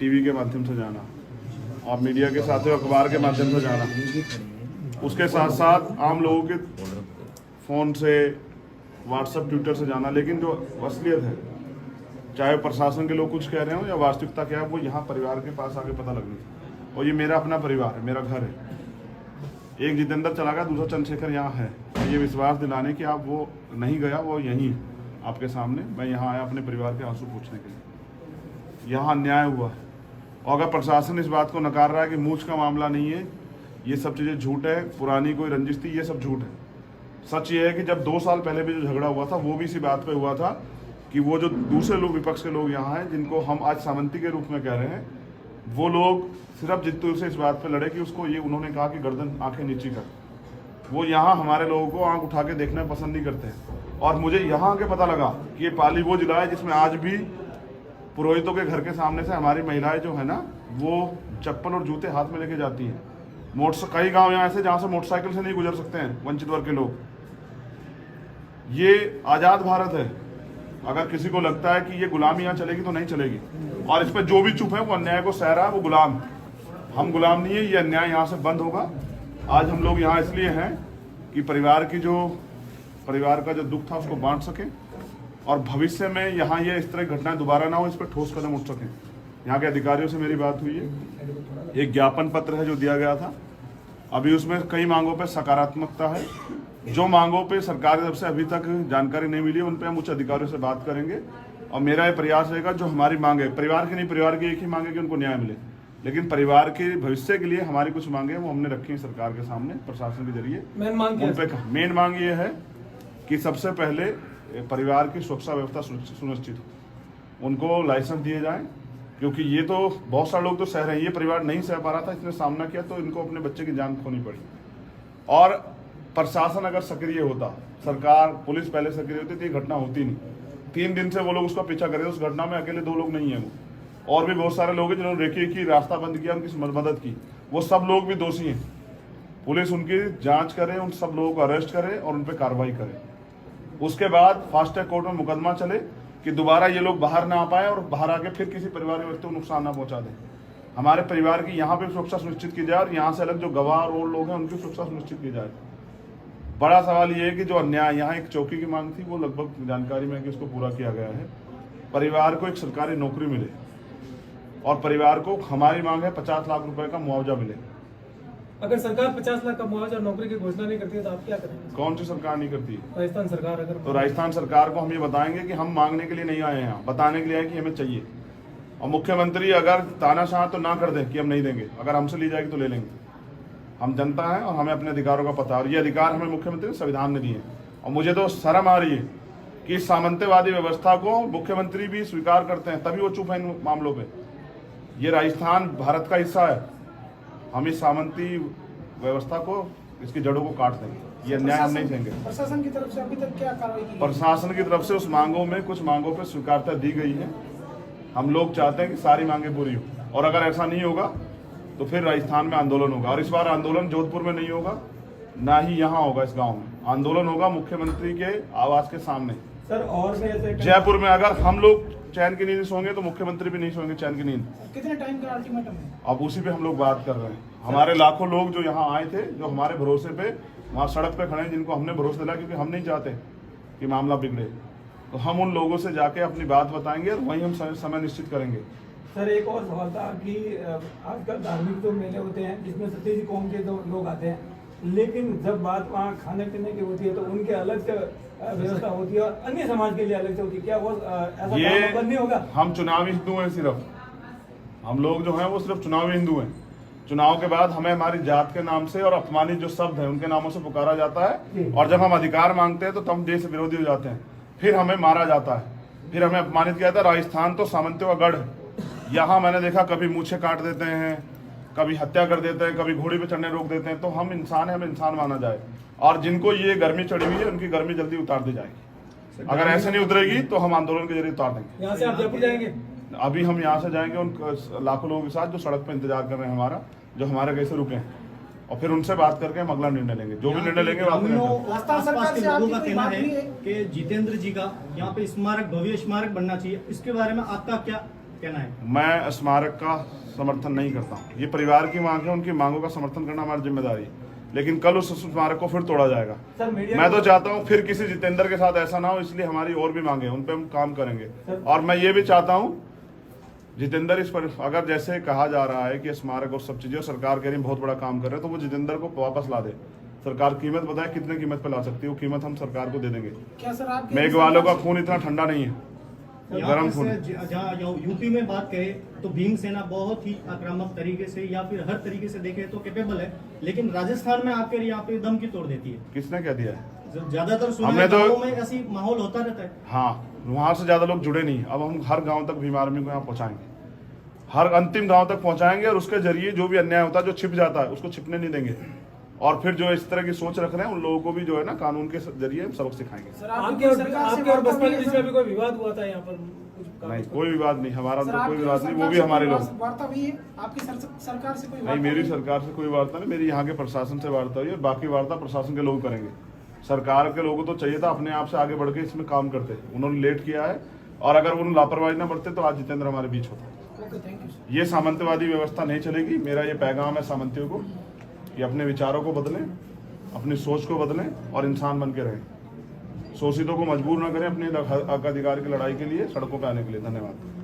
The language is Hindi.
टीवी के माध्यम से जाना और मीडिया के साथ अखबार के माध्यम से जाना, उसके साथ साथ आम लोगों के फ़ोन से, व्हाट्सएप, ट्विटर से जाना। लेकिन जो असलियत है, चाहे प्रशासन के लोग कुछ कह रहे हो या वास्तविकता क्या है, वो यहाँ परिवार के पास आके पता लगनी थी। और ये मेरा अपना परिवार है, मेरा घर है। एक जितेंद्र चला गया, दूसरा चंद्रशेखर यहाँ है। ये विश्वास दिलाने कि आप वो नहीं गया, वो यहीं है आपके सामने। मैं यहाँ आया अपने परिवार के आंसू पूछने के लिए। यहाँ अन्याय हुआ है और अगर प्रशासन इस बात को नकार रहा है कि मूछ का मामला नहीं है, ये सब चीज़ें झूठ है, पुरानी कोई रंजिश थी, ये सब झूठ है। सच ये है कि जब 2 साल पहले भी जो झगड़ा हुआ था वो भी इसी बात पे हुआ था कि वो जो दूसरे लोग, विपक्ष के लोग यहाँ हैं, जिनको हम आज सामंती के रूप में कह रहे हैं, वो लोग सिर्फ जितू से इस बात पे लड़े कि उसको ये उन्होंने कहा कि गर्दन आंखें नीची कर। वो यहाँ हमारे लोगों को आंख उठा के देखना पसंद नहीं करते हैं। और मुझे यहाँ आके पता लगा कि ये पाली वो जिला है जिसमें आज भी पुरोहितों के घर के सामने से हमारी महिलाएं जो है ना, वो चप्पल और जूते हाथ में लेके जाती हैं। कई गांव यहाँ ऐसे जहाँ से मोटरसाइकिल से नहीं गुजर सकते हैं वंचित वर्ग के लोग। ये आज़ाद भारत है। अगर किसी को लगता है कि ये गुलामी यहाँ चलेगी तो नहीं चलेगी। और इस पर जो भी चुप है वो अन्याय को सह रहा है, वो गुलाम है। हम गुलाम नहीं है। ये अन्याय यहाँ से बंद होगा। आज हम लोग यहाँ इसलिए हैं कि परिवार का जो दुख था उसको बांट सकें और भविष्य में यहाँ ये इस तरह की घटनाएं दोबारा ना हो, इस पर ठोस कदम उठ सकें। यहाँ के अधिकारियों से मेरी बात हुई है। एक ज्ञापन पत्र है जो दिया गया था, अभी उसमें कई मांगों पर सकारात्मकता है। जो मांगों पे सरकार की तरफ से अभी तक जानकारी नहीं मिली, उन पे हम उच्च अधिकारियों से बात करेंगे। और मेरा ये प्रयास रहेगा, जो हमारी मांग है, परिवार की नहीं, परिवार की एक ही मांग है कि उनको न्याय मिले, लेकिन परिवार के भविष्य के लिए हमारी कुछ मांगे वो हमने रखी है सरकार के सामने, प्रशासन के जरिए। मेन मांग ये है कि सबसे पहले परिवार की सुरक्षा व्यवस्था सुनिश्चित हो, उनको लाइसेंस दिए जाएं, क्योंकि ये तो बहुत सारे लोग तो सह रहे हैं, ये परिवार नहीं सह पा रहा था, इसने सामना किया तो इनको अपने बच्चे की जान खोनी पड़ी। और प्रशासन अगर सक्रिय होता, सरकार, पुलिस पहले सक्रिय होती तो ये घटना होती नहीं। 3 दिन से वो लोग उसका पीछा कर रहे थे। उस घटना में अकेले 2 लोग नहीं है, वो और भी बहुत सारे लोग हैं जिन्होंने रेखी की, रास्ता बंद किया, उनकी मदद की। वो सब लोग भी दोषी हैं। पुलिस उनकी जांच करे, उन सब लोगों को अरेस्ट करे और उन पर कार्रवाई करे। उसके बाद फास्ट ट्रैक कोर्ट में मुकदमा चले कि दोबारा ये लोग बाहर ना आ पाए और बाहर आके फिर किसी परिवार के व्यक्ति को नुकसान ना पहुंचा दें। हमारे परिवार की यहाँ पे सुरक्षा सुनिश्चित की जाए और यहाँ से अलग जो गवाह और लोग हैं उनकी सुरक्षा सुनिश्चित की जाए। बड़ा सवाल ये है कि जो अन्याय, यहाँ एक चौकी की मांग थी, वो लगभग जानकारी में है कि उसको पूरा किया गया है। परिवार को एक सरकारी नौकरी मिले और परिवार को, हमारी मांग है 50 लाख रुपए का मुआवजा मिले। अगर सरकार 50 लाख का मुआवजा नौकरी की घोषणा नहीं करती है तो आप क्या करेंगे? कौन सी सरकार नहीं करती? राजस्थान सरकार। अगर तो राजस्थान सरकार को हम ये बताएंगे कि हम मांगने के लिए नहीं आए हैं, यहाँ बताने के लिए आए कि हमें चाहिए। और मुख्यमंत्री अगर तानाशाह तो ना कर दे कि हम नहीं देंगे, अगर हमसे ली जाएगी तो ले लेंगे। हम जनता है और हमें अपने अधिकारों का पता है, और ये अधिकार हमें मुख्यमंत्री संविधान ने दिए हैं। और मुझे तो शर्म आ रही है कि सामंतवादी व्यवस्था को मुख्यमंत्री भी स्वीकार करते हैं, तभी वो चुप है इन मामलों पे। ये राजस्थान भारत का हिस्सा है। हम इस सामंती व्यवस्था को, इसकी जड़ों को काट देंगे। ये अन्याय हम नहीं देंगे। प्रशासन की तरफ से अभी तक क्या कार्रवाई की? प्रशासन की तरफ से उस मांगों में, कुछ मांगों पर स्वीकारता दी गई है। हम लोग चाहते हैं कि सारी मांगें पूरी हो, और अगर ऐसा नहीं होगा तो फिर राजस्थान में आंदोलन होगा। और इस बार आंदोलन जोधपुर में नहीं होगा, ना ही यहाँ होगा, इस गांव में आंदोलन होगा मुख्यमंत्री के आवास के सामने। सर, और भी ऐसे जयपुर में अगर हम लोग चैन की नींद सोएंगे तो मुख्यमंत्री भी नहीं सोएंगे चैन की नींद। कितने टाइम का अल्टीमेटम है? अब उसी पे हम लोग बात कर रहे हैं। हमारे लाखों लोग जो यहाँ आए थे, जो हमारे भरोसे पे वहाँ सड़क पे खड़े हैं, जिनको हमने भरोसा दिलाया, क्योंकि हम नहीं चाहते कि मामला बिगड़े, तो हम उन लोगों से जाके अपनी बात बताएंगे और वहीं हम समय निश्चित करेंगे। सर, एक और सवाल था कि आजकल धार्मिक जो मेले होते हैं जिसमें सतीश कौम के लोग आते हैं, लेकिन जब बात वहाँ खाने पीने की होती है तो उनके अलग से व्यवस्था होती है और अन्य समाज के लिए अलग से होती है। क्या वो ऐसा ये नहीं होगा? हम चुनावी हिंदू हैं, सिर्फ हम लोग जो हैं वो सिर्फ चुनावी हिंदू हैं। चुनाव के बाद हमें हमारी जात के नाम से और अपमानित जो शब्द हैं उनके नामों से पुकारा जाता है, और जब हम अधिकार मांगते हैं तो हम देश विरोधी हो जाते हैं, फिर हमें मारा जाता है, फिर हमें अपमानित किया जाता है। राजस्थान तो सामंतियों का गढ़ है। यहाँ मैंने देखा कभी मूछें काट देते हैं, कभी हत्या कर देते हैं, कभी घोड़ी पे चढ़ने रोक देते हैं। तो हम इंसान हैं, हमें इंसान माना जाए, और जिनको ये गर्मी चढ़ी हुई है उनकी गर्मी जल्दी उतार दी जाएगी। अगर ऐसे नहीं उतरेगी तो हम आंदोलन के जरिए उतार देंगे। यहाँ से आप जयपुर जाएंगे? अभी हम यहाँ से जाएंगे उन लाखों लोगों के साथ जो सड़क पर इंतजार कर रहे हैं हमारा, जो हमारे कैसे रुके हैं, और फिर उनसे बात करके हम अगला निर्णय लेंगे। जो भी निर्णय लेंगे आसपास के लोगों का कहना है कि जितेंद्र जी का यहाँ पे स्मारक, भव्य स्मारक बनना चाहिए। इसके बारे में आपका क्या कहना है? मैं स्मारक का समर्थन नहीं करता हूँ। ये परिवार की मांग है, उनकी मांगों का समर्थन करना हमारी जिम्मेदारी है, लेकिन कल उस स्मारक को फिर तोड़ा जाएगा। सर, मीडिया मैं तो को- चाहता हूँ फिर किसी जितेंद्र के साथ ऐसा ना हो, इसलिए हमारी और भी मांगे हैं, उन पर हम काम करेंगे। और मैं ये भी चाहता हूँ जितेंद्र इस पर, अगर जैसे कहा जा रहा है कि स्मारक और सब चीजें सरकार कह रही है बहुत बड़ा काम कर रहे हैं, तो वो जितेंद्र को वापस ला दे। सरकार कीमत बताए कितने कीमत पे ला सकती है, वो कीमत हम सरकार को दे देंगे। क्या सर आप मेघवालों का खून इतना ठंडा नहीं है, गरम खून। जहाँ यूपी में बात करें तो भीमसेना बहुत ही आक्रामक तरीके से या फिर हर तरीके से देखे तो कैपेबल है, लेकिन राजस्थान में आकर यहाँ पे दम की तोड़ देती है। किसने कह दिया है? ज्यादातर सुना हमने है, तो- गाँवों में ऐसी माहौल होता रहता है। हाँ, वहां से ज्यादा लोग जुड़े नहीं। अब हम हर गांव तक भीम आर्मी को यहाँ पहुंचाएंगे, हर अंतिम गांव तक पहुंचाएंगे, और उसके जरिए जो भी अन्याय होता है, जो छिप जाता है, उसको छिपने नहीं देंगे। और फिर जो इस तरह की सोच रख रहे हैं उन लोगों को भी जो है ना कानून के जरिए हम सबक सिखाएंगे। सर आपके और बसपा के बीच में भी कोई विवाद हुआ था यहाँ पर? नहीं, कोई विवाद नहीं, हमारा तो कोई विवाद नहीं, वो भी हमारे लोग। वार्ता हुई है आपकी सरकार से? कोई नहीं, मेरी सरकार से कोई वार्ता नहीं, मेरी यहाँ के प्रशासन से वार्ता हुई है, बाकी वार्ता प्रशासन के लोग करेंगे। सरकार के लोगों को चाहिए था अपने आप से आगे बढ़ के इसमें काम करते, उन्होंने लेट किया है, और अगर उन्होंने लापरवाही न बरते तो आज जितेंद्र हमारे बीच होता। ये सामंतवादी व्यवस्था नहीं चलेगी। मेरा ये पैगाम है सामंतियों को कि अपने विचारों को बदलें, अपनी सोच को बदलें और इंसान बन के रहें। शोषितों को मजबूर न करें अपने हक अधिकार की लड़ाई के लिए सड़कों पर आने के लिए। धन्यवाद।